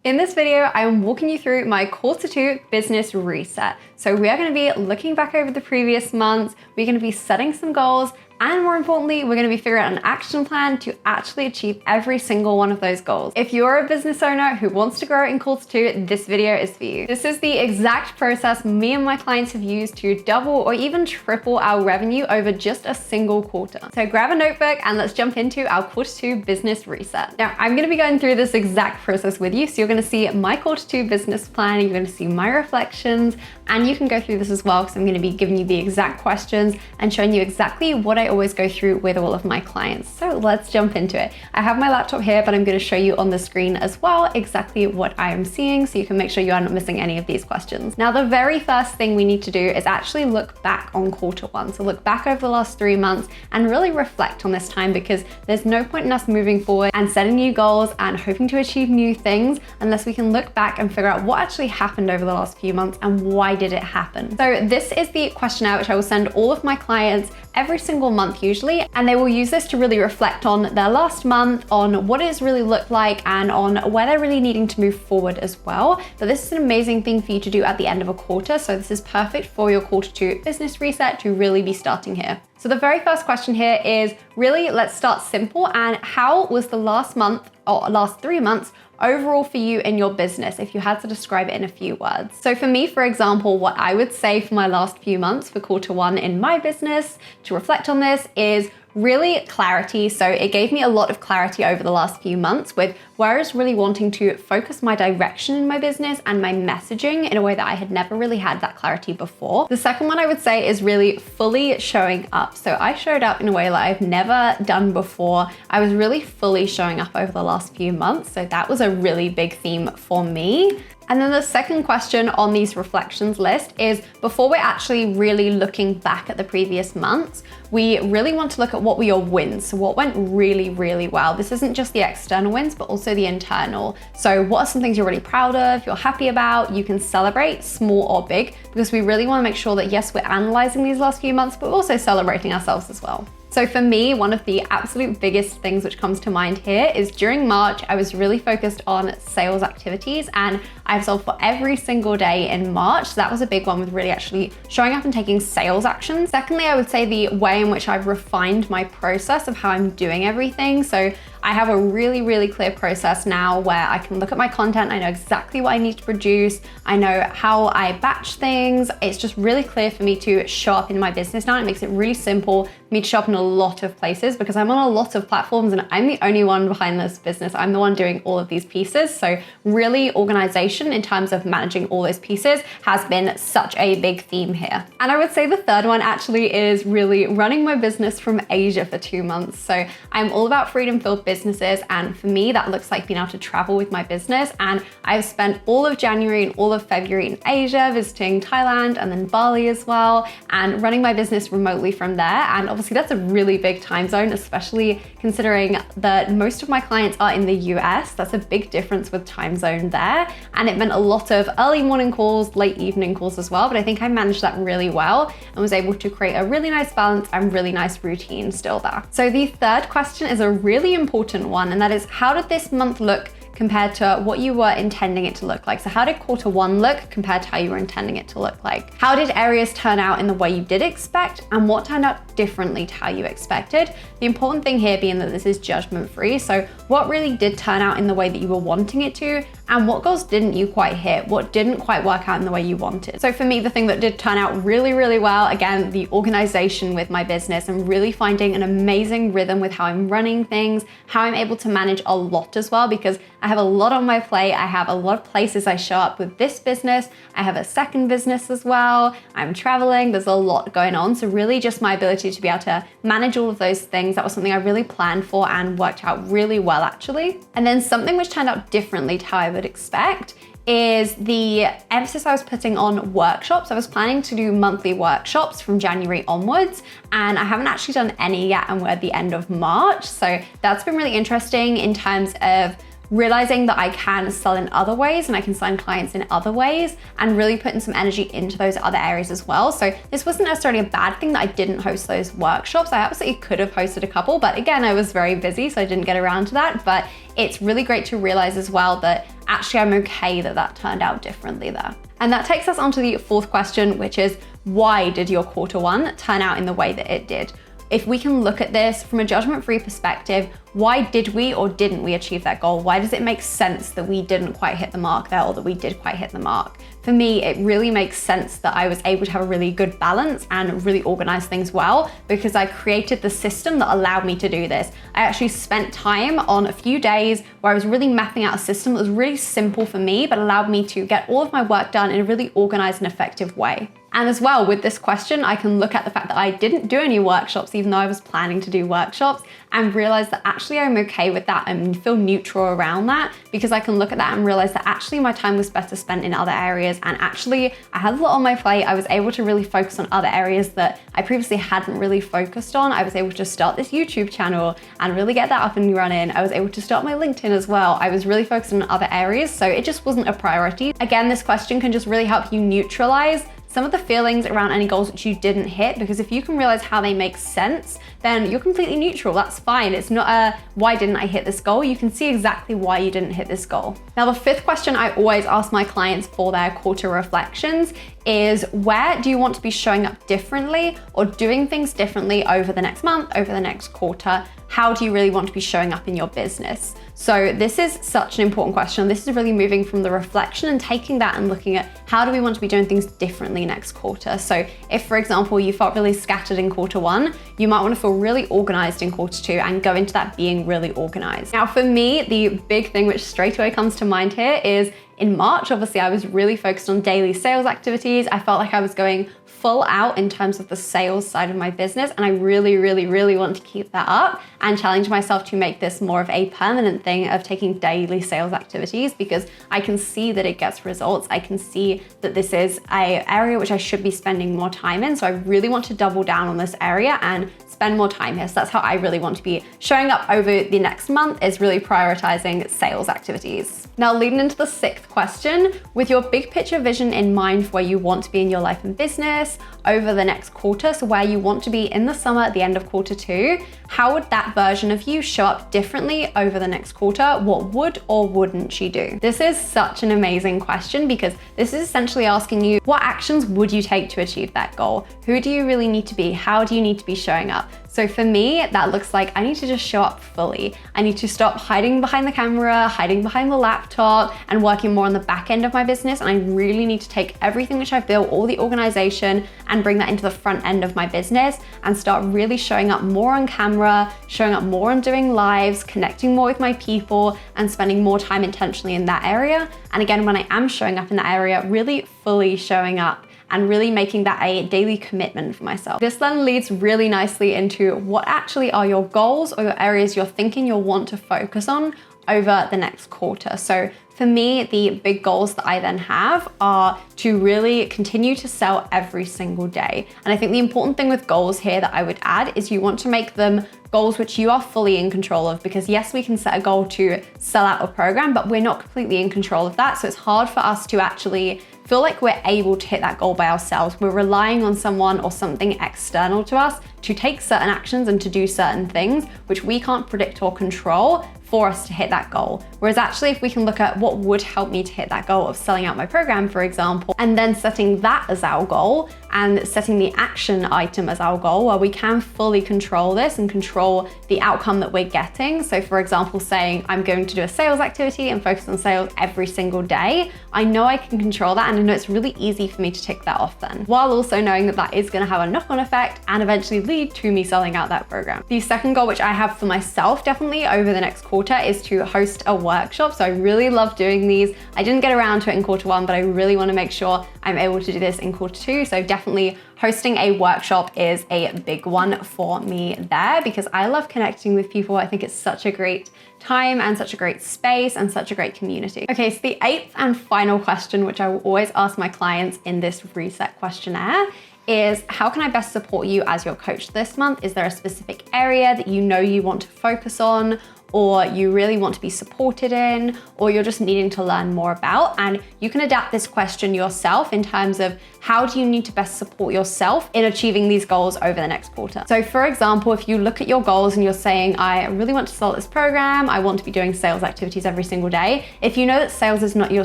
In this video, I'm walking you through my quarter two business reset. So we are going to be looking back over the previous months, we're going to be setting some goals, and more importantly, we're going to be figuring out an action plan to actually achieve every single one of those goals. If you're a business owner who wants to grow in quarter two, this video is for you. This is the exact process me and my clients have used to double or even triple our revenue over just a single quarter. So grab a notebook and let's jump into our quarter two business reset. Now, I'm going to be going through this exact process with you. So you're going to see my quarter two business plan, you're going to see my reflections, and you can go through this as well because I'm going to be giving you the exact questions and showing you exactly what I always go through with all of my clients. So let's jump into it. I have my laptop here, but I'm going to show you on the screen as well exactly what I am seeing so you can make sure you are not missing any of these questions. Now, the very first thing we need to do is actually look back on quarter one. So look back over the last 3 months and really reflect on this time, because there's no point in us moving forward and setting new goals and hoping to achieve new things unless we can look back and figure out what actually happened over the last few months and why did it happen. So this is the questionnaire which I will send all of my clients every single month usually, and they will use this to really reflect on their last month, on what it's really looked like, and on where they're really needing to move forward as well. But this is an amazing thing for you to do at the end of a quarter, so this is perfect for your quarter two business reset to really be starting here. So the very first question here is really, let's start simple, and how was the last month or last 3 months overall for you in your business, if you had to describe it in a few words? So for me, for example, what I would say for my last few months for quarter one in my business to reflect on this is really clarity. So it gave me a lot of clarity over the last few months with where I was really wanting to focus my direction in my business and my messaging in a way that I had never really had that clarity before. The second one I would say is really fully showing up. So I showed up in a way that I've never done before. I was really fully showing up over the last few months. So that was a really big theme for me. And then the second question on these reflections list is, before we're actually really looking back at the previous months, we really want to look at what were your wins. So what went really, really well? This isn't just the external wins, but also the internal. So what are some things you're really proud of, you're happy about, you can celebrate, small or big, because we really want to make sure that yes, we're analyzing these last few months, but we're also celebrating ourselves as well. So for me, one of the absolute biggest things which comes to mind here is during March, I was really focused on sales activities, and I've sold for every single day in March. So that was a big one with really actually showing up and taking sales action. Secondly, I would say the way in which I've refined my process of how I'm doing everything. So I have a really, really clear process now where I can look at my content. I know exactly what I need to produce. I know how I batch things. It's just really clear for me to show up in my business now. It makes it really simple for me to show up in a lot of places because I'm on a lot of platforms and I'm the only one behind this business. I'm the one doing all of these pieces. So really, organization in terms of managing all those pieces has been such a big theme here. And I would say the third one actually is really running my business from Asia for 2 months. So I'm all about freedom-filled businesses, and for me that looks like being able to travel with my business, and I've spent all of January and all of February in Asia visiting Thailand and then Bali as well, and running my business remotely from there. And obviously that's a really big time zone, especially considering that most of my clients are in the US. That's a big difference with time zone there, and it meant a lot of early morning calls, late evening calls as well, but I think I managed that really well and was able to create a really nice balance and really nice routine still there. So the third question is a really important one, and that is, how did this month look compared to what you were intending it to look like? So how did quarter one look compared to how you were intending it to look like? How did areas turn out in the way you did expect, and what turned out differently to how you expected? The important thing here being that this is judgment free. So what really did turn out in the way that you were wanting it to, and what goals didn't you quite hit? What didn't quite work out in the way you wanted? So for me, the thing that did turn out really, really well, again, the organization with my business and really finding an amazing rhythm with how I'm running things, how I'm able to manage a lot as well, because I have a lot on my plate. I have a lot of places I show up with this business. I have a second business as well. I'm traveling, there's a lot going on. So really just my ability to be able to manage all of those things, that was something I really planned for and worked out really well actually. And then something which turned out differently to how I would expect is the emphasis I was putting on workshops. I was planning to do monthly workshops from January onwards, and I haven't actually done any yet, and we're at the end of March. So that's been really interesting in terms of realizing that I can sell in other ways and I can sign clients in other ways, and really putting some energy into those other areas as well. So this wasn't necessarily a bad thing that I didn't host those workshops. I absolutely could have hosted a couple, but again, I was very busy, so I didn't get around to that. But it's really great to realize as well that actually I'm okay that that turned out differently there. And that takes us on to the fourth question, which is why did your quarter one turn out in the way that it did? If we can look at this from a judgment-free perspective, why did we or didn't we achieve that goal? Why does it make sense that we didn't quite hit the mark there or that we did quite hit the mark? For me, it really makes sense that I was able to have a really good balance and really organize things well because I created the system that allowed me to do this. I actually spent time on a few days where I was really mapping out a system that was really simple for me, but allowed me to get all of my work done in a really organized and effective way. And as well, with this question, I can look at the fact that I didn't do any workshops, even though I was planning to do workshops, and realize that actually I'm okay with that and feel neutral around that because I can look at that and realize that actually my time was better spent in other areas. And actually I had a lot on my plate. I was able to really focus on other areas that I previously hadn't really focused on. I was able to start this YouTube channel and really get that up and running. I was able to start my LinkedIn as well. I was really focused on other areas, so it just wasn't a priority. Again, this question can just really help you neutralize some of the feelings around any goals which you didn't hit, because if you can realize how they make sense, then you're completely neutral. That's fine. It's not a why didn't I hit this goal? You can see exactly why you didn't hit this goal. Now, the fifth question I always ask my clients for their quarter reflections is, where do you want to be showing up differently or doing things differently over the next month, over the next quarter? How do you really want to be showing up in your business? So this is such an important question. This is really moving from the reflection and taking that and looking at how do we want to be doing things differently next quarter. So if, for example, you felt really scattered in quarter one, you might want to feel really organized in quarter two and go into that being really organized. Now, for me, the big thing which straight away comes to mind here is in March, obviously I was really focused on daily sales activities. I felt like I was going full out in terms of the sales side of my business. And I really, really, really want to keep that up and challenge myself to make this more of a permanent thing of taking daily sales activities, because I can see that it gets results. I can see that this is an area which I should be spending more time in. So I really want to double down on this area and spend more time here. So that's how I really want to be showing up over the next month, is really prioritizing sales activities. Now, leading into the sixth question, with your big picture vision in mind for where you want to be in your life and business over the next quarter, so where you want to be in the summer at the end of quarter two, how would that version of you show up differently over the next quarter? What would or wouldn't she do? This is such an amazing question because this is essentially asking you, what actions would you take to achieve that goal? Who do you really need to be? How do you need to be showing up? So for me, that looks like I need to just show up fully. I need to stop hiding behind the camera, hiding behind the laptop, and working more on the back end of my business. And I really need to take everything which I've built, all the organization, and bring that into the front end of my business and start really showing up more on camera, showing up more on doing lives, connecting more with my people, and spending more time intentionally in that area. And again, when I am showing up in that area, really fully showing up and really making that a daily commitment for myself. This then leads really nicely into what actually are your goals or your areas you're thinking you'll want to focus on over the next quarter. So for me, the big goals that I then have are to really continue to sell every single day. And I think the important thing with goals here that I would add is you want to make them goals which you are fully in control of, because yes, we can set a goal to sell out a program, but we're not completely in control of that. So it's hard for us to actually feel like we're able to hit that goal by ourselves. We're relying on someone or something external to us to take certain actions and to do certain things, which we can't predict or control for us to hit that goal. Whereas actually, if we can look at what would help me to hit that goal of selling out my program, for example, and then setting that as our goal and setting the action item as our goal, where we can fully control this and control the outcome that we're getting. So for example, saying I'm going to do a sales activity and focus on sales every single day, I know I can control that, and I know it's really easy for me to tick that off then, while also knowing that that is going to have a knock-on effect and eventually lead to me selling out that program. The second goal, which I have for myself definitely over the next quarter, is to host a workshop. So I really love doing these. I didn't get around to it in quarter one, but I really want to make sure I'm able to do this in quarter two. So definitely hosting a workshop is a big one for me there, because I love connecting with people. I think it's such a great time and such a great space and such a great community. Okay, so the eighth and final question, which I will always ask my clients in this reset questionnaire, is how can I best support you as your coach this month? Is there a specific area that you know you want to focus on? or you really want to be supported in, or you're just needing to learn more about. And you can adapt this question yourself in terms of how do you need to best support yourself in achieving these goals over the next quarter. So for example, if you look at your goals and you're saying, I really want to sell this program, I want to be doing sales activities every single day. If you know that sales is not your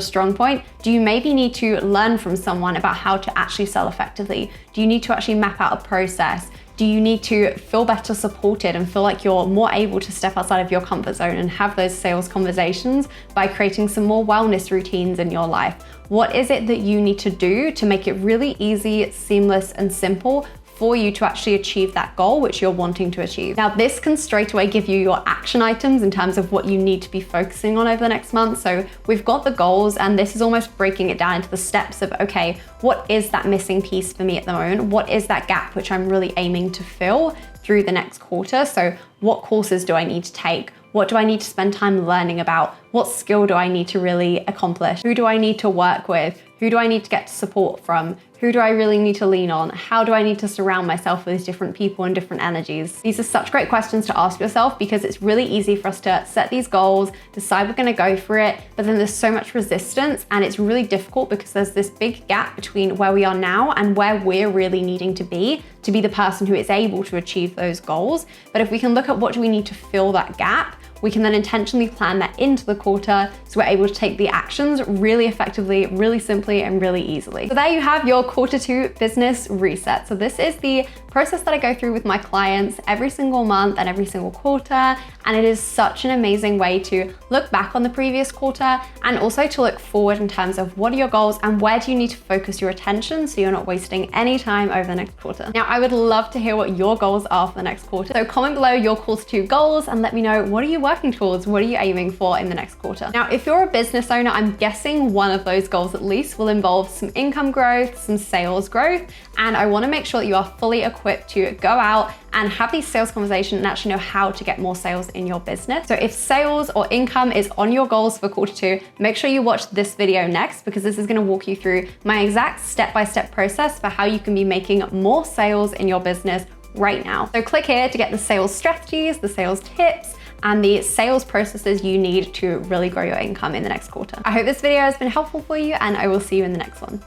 strong point, do you maybe need to learn from someone about how to actually sell effectively? Do you need to actually map out a process? Do you need to feel better supported and feel like you're more able to step outside of your comfort zone and have those sales conversations by creating some more wellness routines in your life? What is it that you need to do to make it really easy, seamless, and simple for you to actually achieve that goal which you're wanting to achieve? Now, this can straight away give you your action items in terms of what you need to be focusing on over the next month. So we've got the goals, and this is almost breaking it down into the steps of, okay, what is that missing piece for me at the moment? What is that gap which I'm really aiming to fill through the next quarter? So what courses do I need to take? What do I need to spend time learning about? What skill do I need to really accomplish? Who do I need to work with? Who do I need to get support from? Who do I really need to lean on? How do I need to surround myself with different people and different energies? These are such great questions to ask yourself, because it's really easy for us to set these goals, decide we're gonna go for it, but then there's so much resistance, and it's really difficult because there's this big gap between where we are now and where we're really needing to be the person who is able to achieve those goals. But if we can look at what do we need to fill that gap, we can then intentionally plan that into the quarter so we're able to take the actions really effectively, really simply, and really easily. So there you have your quarter 2 business reset. So this is the process that I go through with my clients every single month and every single quarter. And it is such an amazing way to look back on the previous quarter and also to look forward in terms of what are your goals and where do you need to focus your attention so you're not wasting any time over the next quarter. Now, I would love to hear what your goals are for the next quarter. So comment below your quarter 2 goals and let me know, what are you working towards? What are you aiming for in the next quarter? Now, if you're a business owner, I'm guessing one of those goals at least will involve some income growth, some sales growth, and I want to make sure that you are fully equipped to go out and have these sales conversations and actually know how to get more sales in your business. So if sales or income is on your goals for quarter 2, make sure you watch this video next, because this is going to walk you through my exact step-by-step process for how you can be making more sales in your business right now. So click here to get the sales strategies, the sales tips, and the sales processes you need to really grow your income in the next quarter. I hope this video has been helpful for you, and I will see you in the next one.